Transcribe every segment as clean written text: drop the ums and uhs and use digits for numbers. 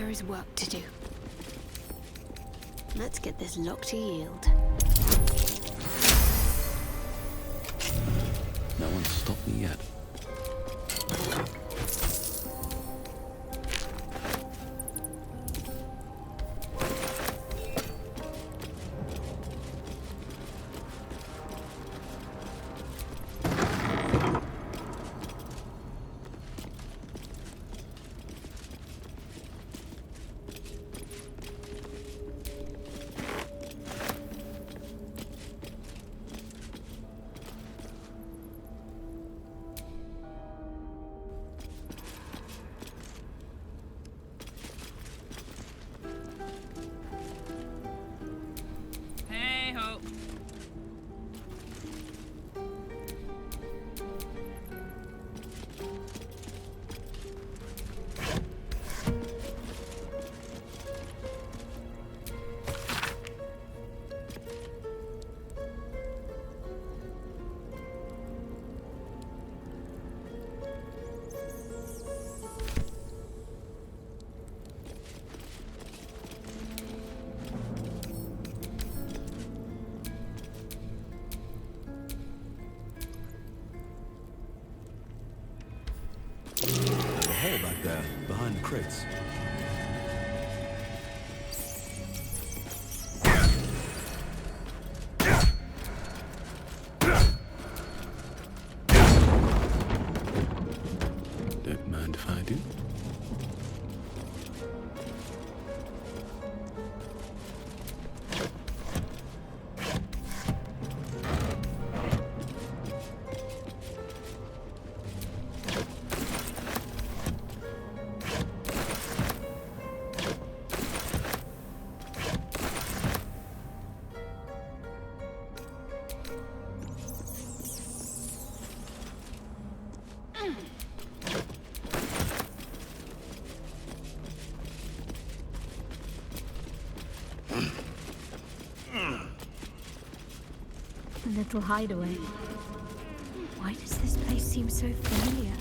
There is work to do. Let's get this lock to yield. No one's stopped me yet. Back there, behind the crates. Don't mind if I do. A little hideaway. Why does this place seem so familiar?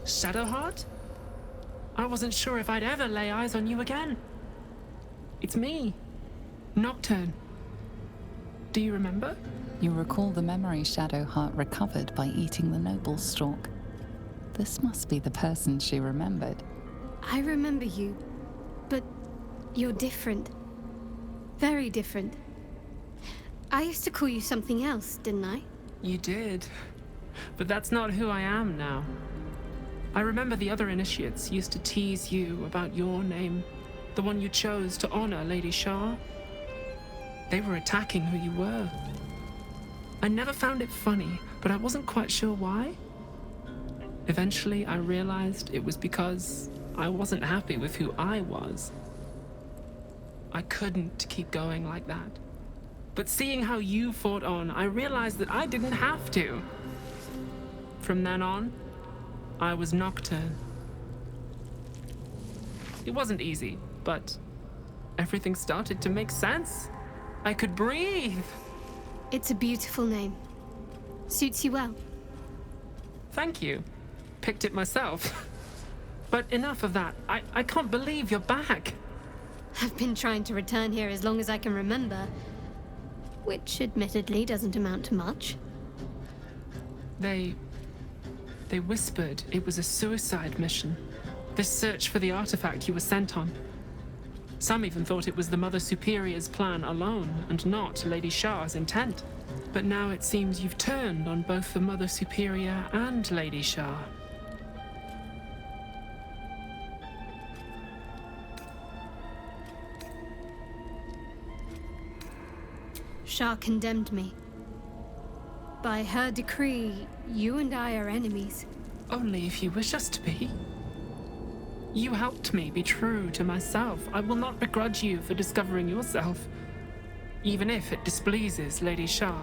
Shadowheart? I wasn't sure if I'd ever lay eyes on you again. It's me, Nocturne. Do you remember? You recall the memory Shadowheart recovered by eating the noble stalk. This must be the person she remembered. I remember you. You're different. Very different. I used to call you something else, didn't I? You did. But that's not who I am now. I remember the other initiates used to tease you about your name, the one you chose to honor Lady Shar. They were attacking who you were. I never found it funny, but I wasn't quite sure why. Eventually, I realized it was because I wasn't happy with who I was. I couldn't keep going like that. But seeing how you fought on, I realized that I didn't have to. From then on, I was Nocturne. It wasn't easy, but everything started to make sense. I could breathe. It's a beautiful name. Suits you well. Thank you. Picked it myself. But enough of that. I can't believe you're back. I've been trying to return here as long as I can remember, which admittedly doesn't amount to much. They whispered it was a suicide mission. This search for the artifact you were sent on. Some even thought it was the Mother Superior's plan alone, and not Lady Shar's intent. But now it seems you've turned on both the Mother Superior and Lady Shar. Shar condemned me. By her decree, you and I are enemies. Only if you wish us to be. You helped me be true to myself. I will not begrudge you for discovering yourself, even if it displeases Lady Shar.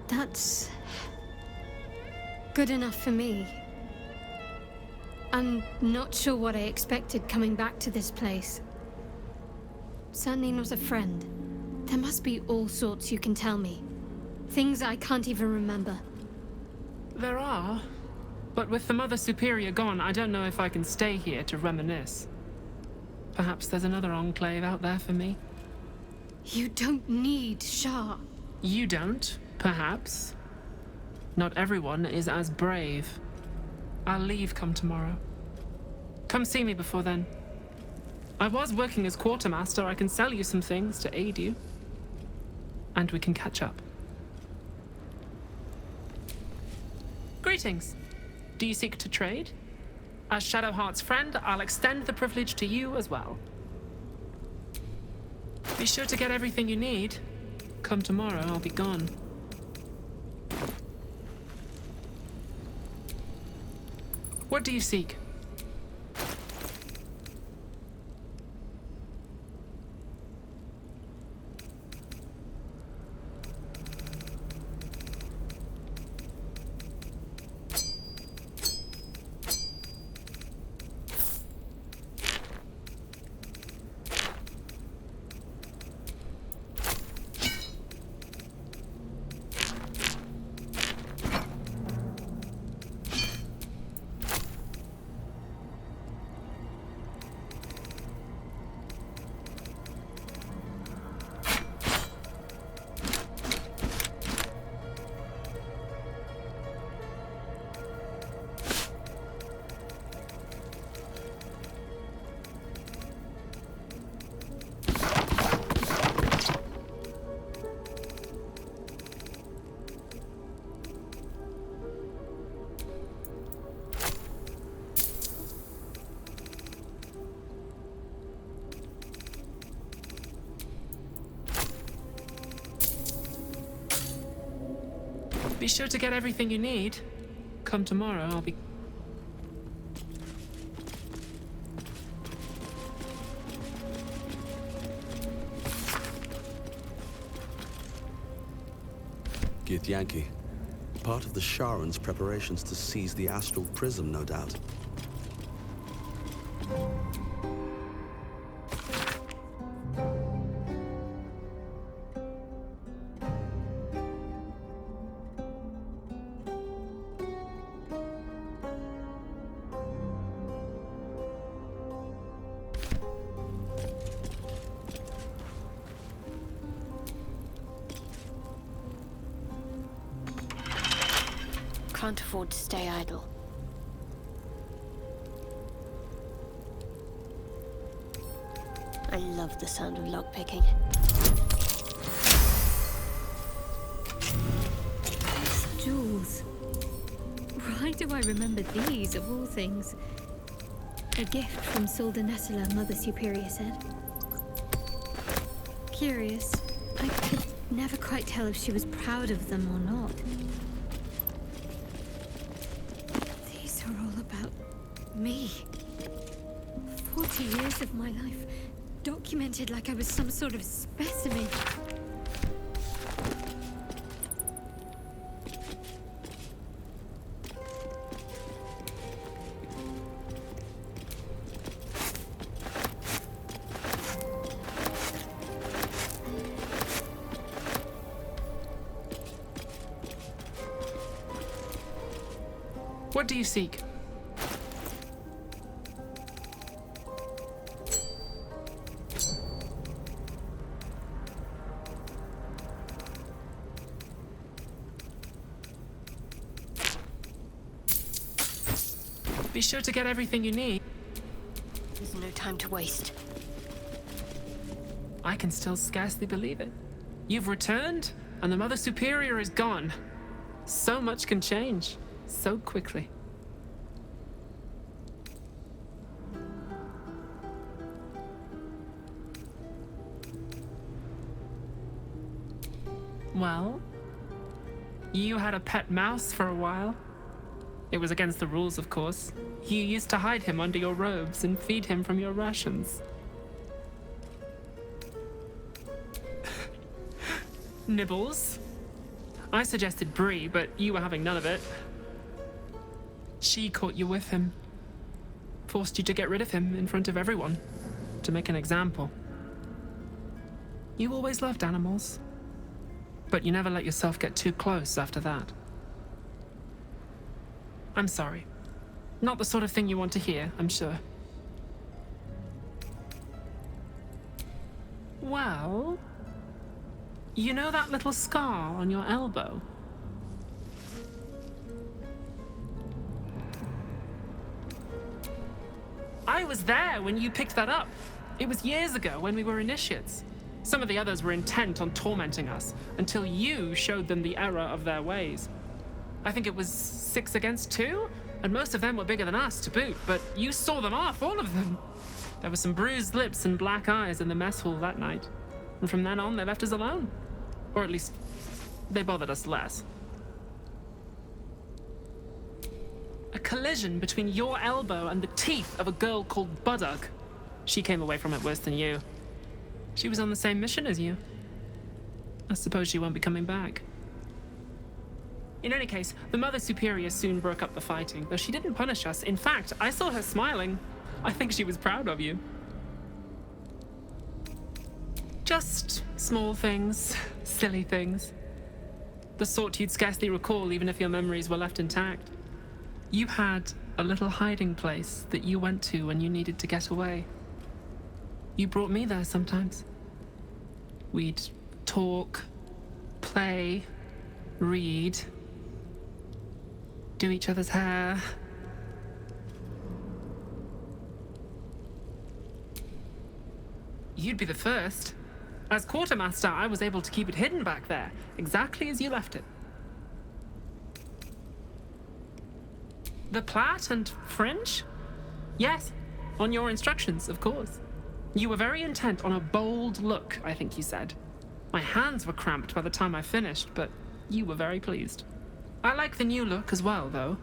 That's good enough for me. I'm not sure what I expected coming back to this place. Certainly not a friend. There must be all sorts you can tell me. Things I can't even remember. There are. But with the Mother Superior gone, I don't know if I can stay here to reminisce. Perhaps there's another enclave out there for me. You don't need Shar. You don't, perhaps. Not everyone is as brave. I'll leave come tomorrow. Come see me before then. I was working as quartermaster. I can sell you some things to aid you. And we can catch up. Greetings. Do you seek to trade? As Shadowhearts' friend, I'll extend the privilege to you as well. Be sure to get everything you need. Come tomorrow, I'll be gone. What do you seek? Be sure to get everything you need. Come tomorrow, I'll be... Githyanki. Part of the Sharan's preparations to seize the astral prism, no doubt. Can't afford to stay idle. I love the sound of lockpicking. Jewels. Why do I remember these, of all things? A gift from Solda Nessela, Mother Superior said. Curious. I could never quite tell if she was proud of them or not. These are all about me. 40 years of my life, documented like I was some sort of specimen. What do you seek? Be sure to get everything you need. There's no time to waste. I can still scarcely believe it. You've returned, and the Mother Superior is gone. So much can change, so quickly. Well, you had a pet mouse for a while. It was against the rules, of course. You used to hide him under your robes and feed him from your rations. Nibbles. I suggested Bree, but you were having none of it. She caught you with him. Forced you to get rid of him in front of everyone. To make an example. You always loved animals. But you never let yourself get too close after that. I'm sorry. Not the sort of thing you want to hear, I'm sure. Well... You know that little scar on your elbow? I was there when you picked that up. It was years ago when we were initiates. Some of the others were intent on tormenting us until you showed them the error of their ways. I think it was 6 against 2, and most of them were bigger than us to boot, but you saw them off, all of them. There were some bruised lips and black eyes in the mess hall that night, and from then on they left us alone. Or at least, they bothered us less. A collision between your elbow and the teeth of a girl called Baldur. She came away from it worse than you. She was on the same mission as you. I suppose she won't be coming back. In any case, the Mother Superior soon broke up the fighting, though she didn't punish us. In fact, I saw her smiling. I think she was proud of you. Just small things, silly things. The sort you'd scarcely recall even if your memories were left intact. You had a little hiding place that you went to when you needed to get away. You brought me there sometimes. We'd talk, play, read, do each other's hair. You'd be the first. As quartermaster, I was able to keep it hidden back there, exactly as you left it. The plait and fringe? Yes, on your instructions, of course. You were very intent on a bold look, I think you said. My hands were cramped by the time I finished, but you were very pleased. I like the new look as well, though.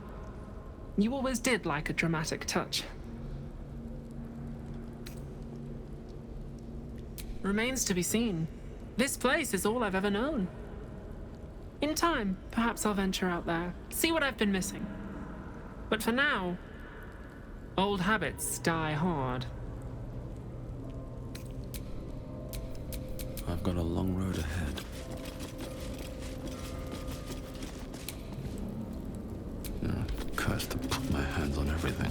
You always did like a dramatic touch. Remains to be seen. This place is all I've ever known. In time, perhaps I'll venture out there, see what I've been missing. But for now, old habits die hard. I've got a long road ahead. Cursed to put my hands on everything.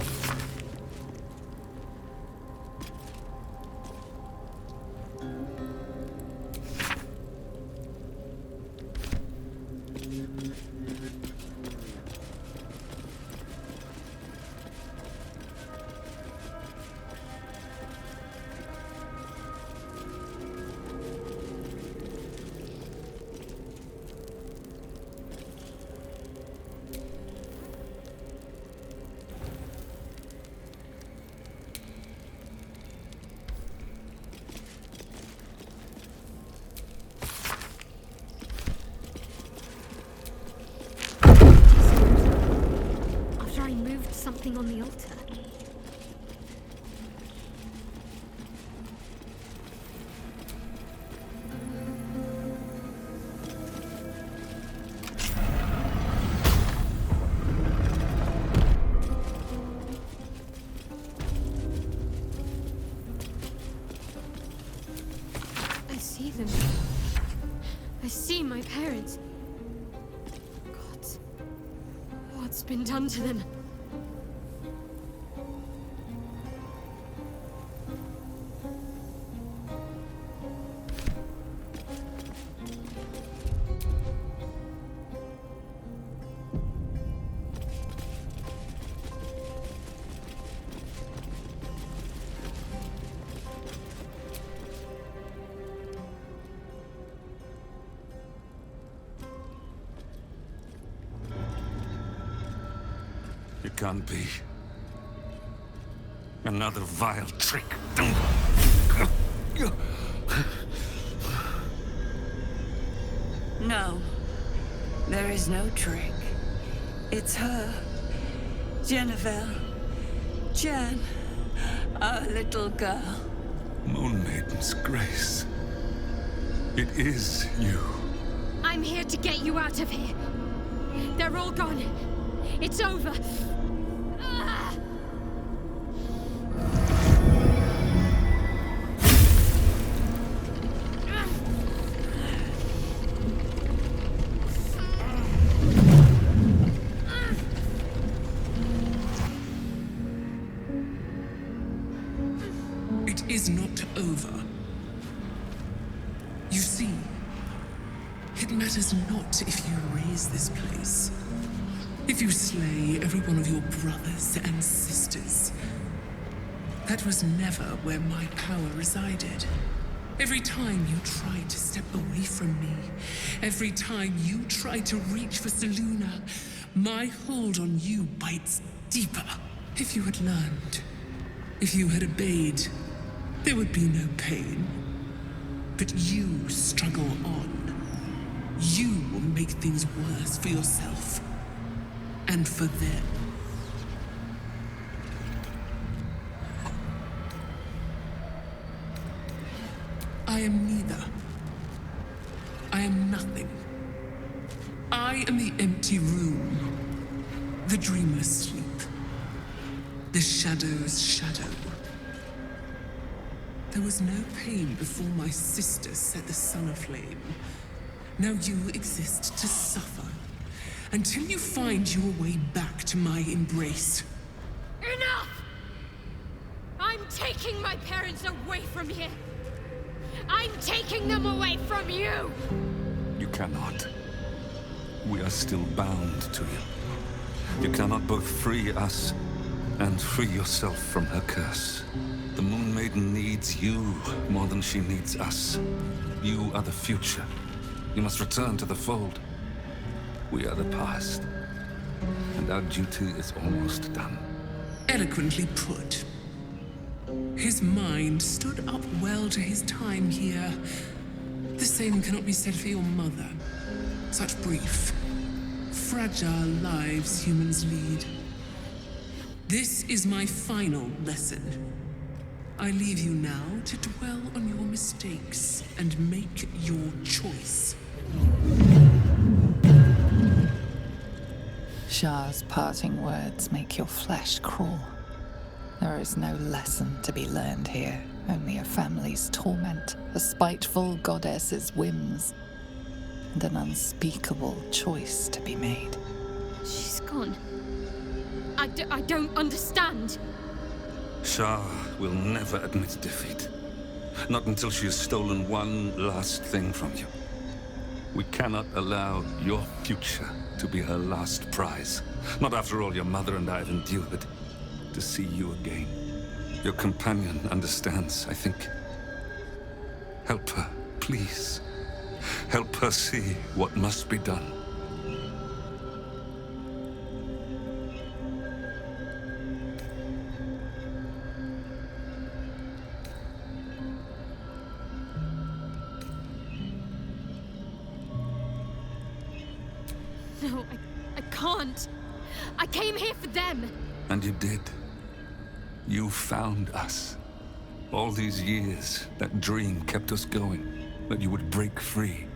something on the altar. I see them. I see my parents. God, what's been done to them? It can't be. Another vile trick. No. There is no trick. It's her. Jennifer. Jen. Our little girl. Moon Maiden's grace. It is you. I'm here to get you out of here. They're all gone. It's over. Ah! It is not over. You see, it matters not if you raise this place. If you slay every one of your brothers and sisters. That was never where my power resided. Every time you tried to step away from me, every time you tried to reach for Seluna, my hold on you bites deeper. If you had learned, if you had obeyed, there would be no pain. But you struggle on. You will make things worse for yourself. And for them. I am neither. I am nothing. I am the empty room. The dreamless sleep. The shadow's shadow. There was no pain before my sister set the sun aflame. Now you exist to suffer. Until you find your way back to my embrace. Enough! I'm taking my parents away from here. I'm taking them away from you! You cannot. We are still bound to you. You cannot both free us and free yourself from her curse. The Moon Maiden needs you more than she needs us. You are the future. You must return to the fold. We are the past, and our duty is almost done. Eloquently put. His mind stood up well to his time here. The same cannot be said for your mother. Such brief, fragile lives humans lead. This is my final lesson. I leave you now to dwell on your mistakes and make your choice. Shah's parting words make your flesh crawl. There is no lesson to be learned here, only a family's torment, a spiteful goddess's whims, and an unspeakable choice to be made. She's gone. I don't understand. Shah will never admit defeat. Not until she has stolen one last thing from you. We cannot allow your future to be her last prize. Not after all your mother and I have endured. To see you again. Your companion understands, I think. Help her, please. Help her see what must be done. No, I can't. I came here for them. And you did. You found us. All these years, that dream kept us going, that you would break free.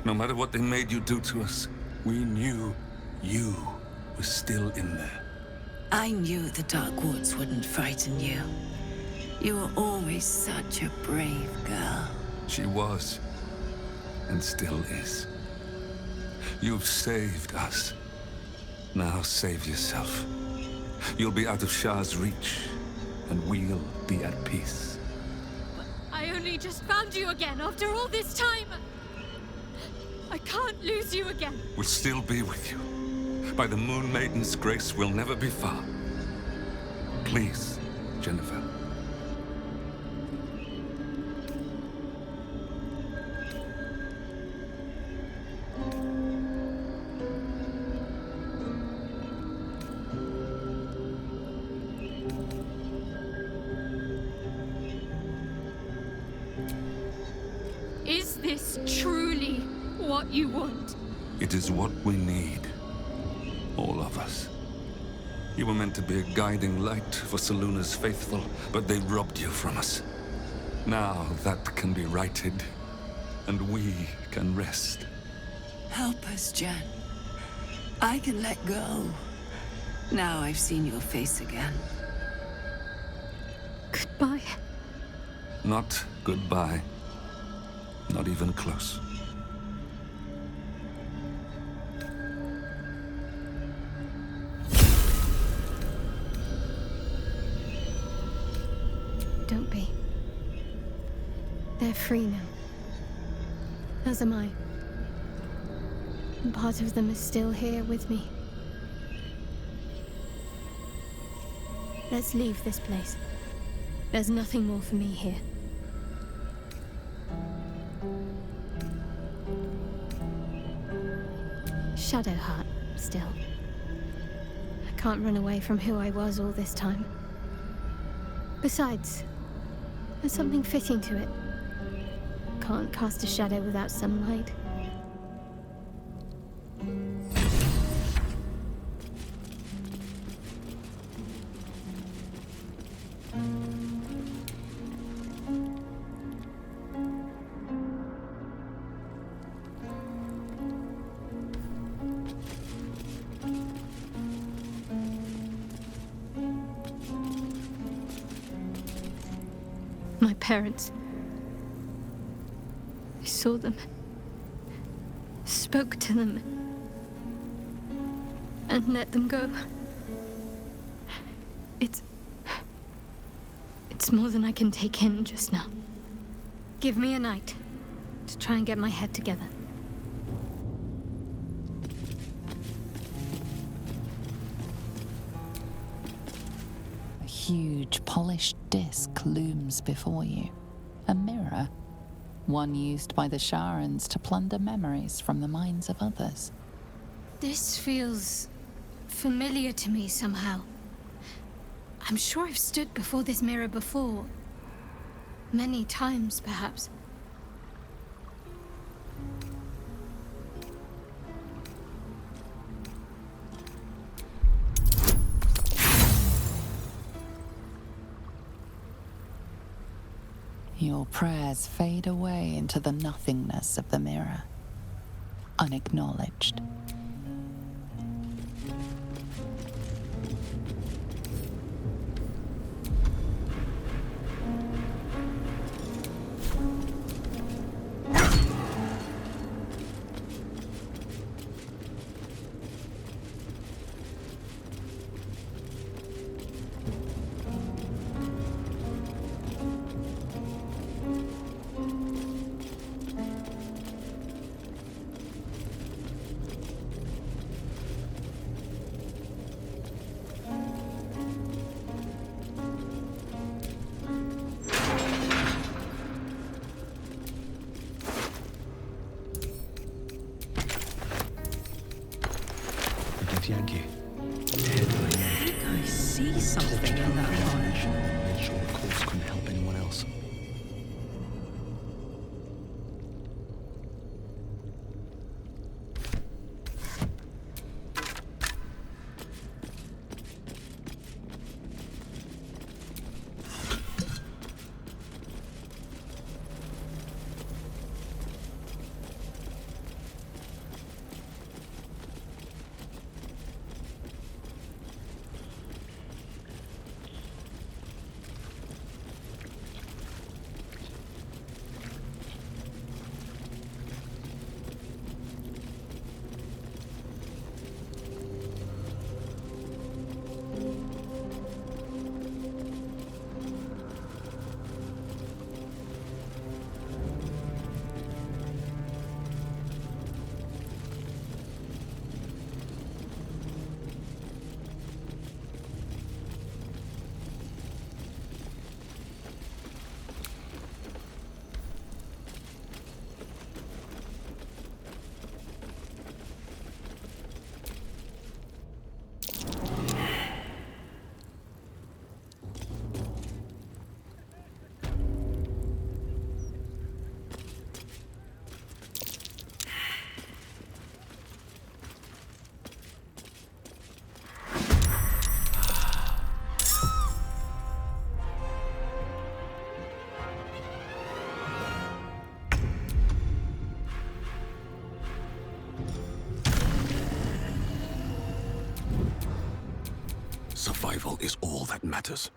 No matter what they made you do to us, we knew you were still in there. I knew the Dark Woods wouldn't frighten you. You were always such a brave girl. She was, and still is. You've saved us. Now save yourself. You'll be out of Shah's reach, and we'll be at peace. I only just found you again after all this time. I can't lose you again. We'll still be with you. By the Moon Maiden's grace, we'll never be far. Please, Jennifer. Is this truly what you want? It is what we need. All of us. You were meant to be a guiding light for Seluna's faithful, but they robbed you from us. Now that can be righted, and we can rest. Help us, Jen. I can let go. Now I've seen your face again. Goodbye. Not goodbye. Not even close. Don't be. They're free now. As am I. And part of them is still here with me. Let's leave this place. There's nothing more for me here. Shadowheart, still. I can't run away from who I was all this time. Besides, there's something fitting to it. Can't cast a shadow without some light. My parents. I saw them. Spoke to them. And let them go. It's more than I can take in just now. Give me a night to try and get my head together. A huge, polished disc looms before you. A mirror. One used by the Sharans to plunder memories from the minds of others. This feels familiar to me somehow. I'm sure I've stood before this mirror before. Many times, perhaps. Your prayers fade away into the nothingness of the mirror, unacknowledged. Yankee. I think I see something in that one. Made sure the corpse couldn't help anyone else. Survival is all that matters.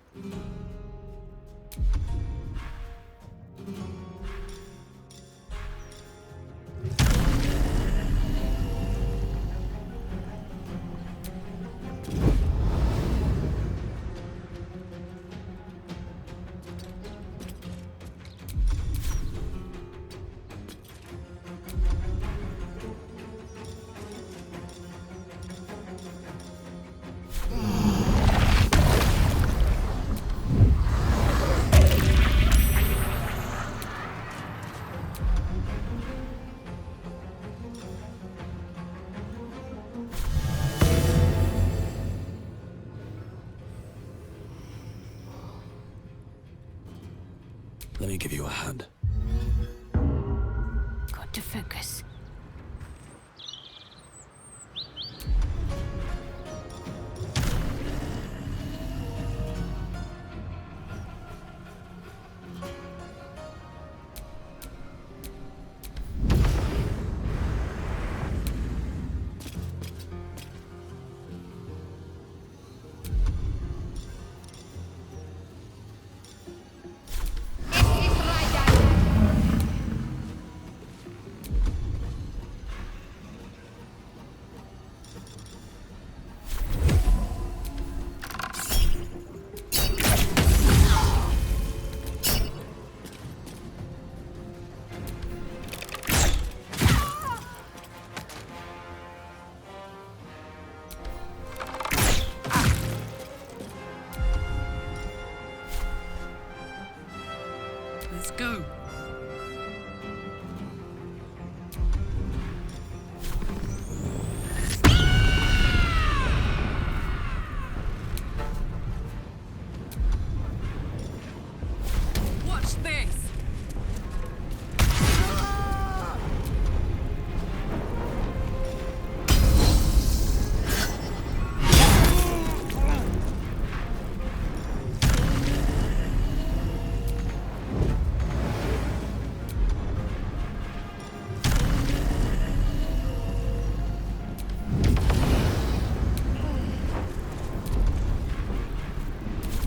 Let me give you a hand. Got to focus. Let's go. Watch this.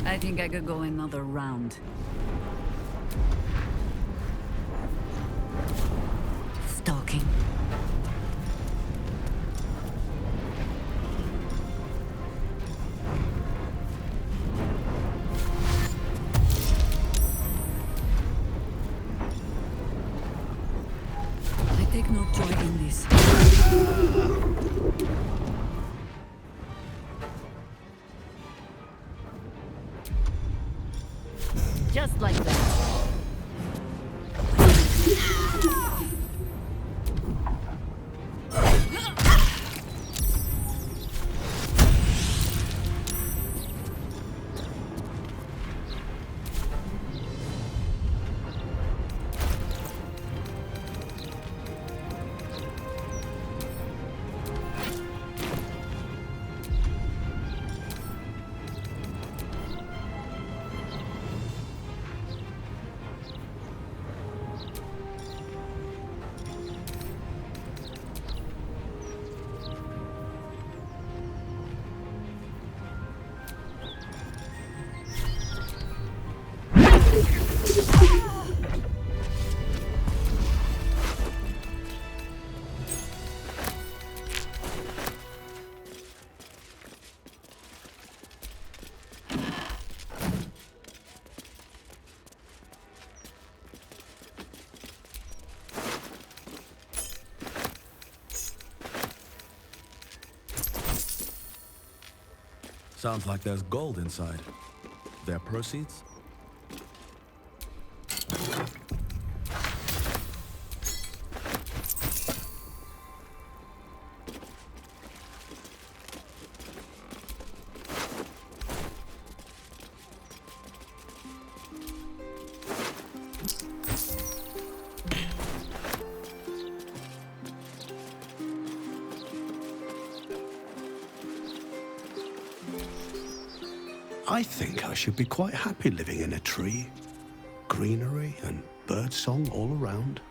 I think I could go another round. Stalking. I take no joy in this. Just like that. Sounds like there's gold inside. Their proceeds? I think I should be quite happy living in a tree. Greenery and birdsong all around.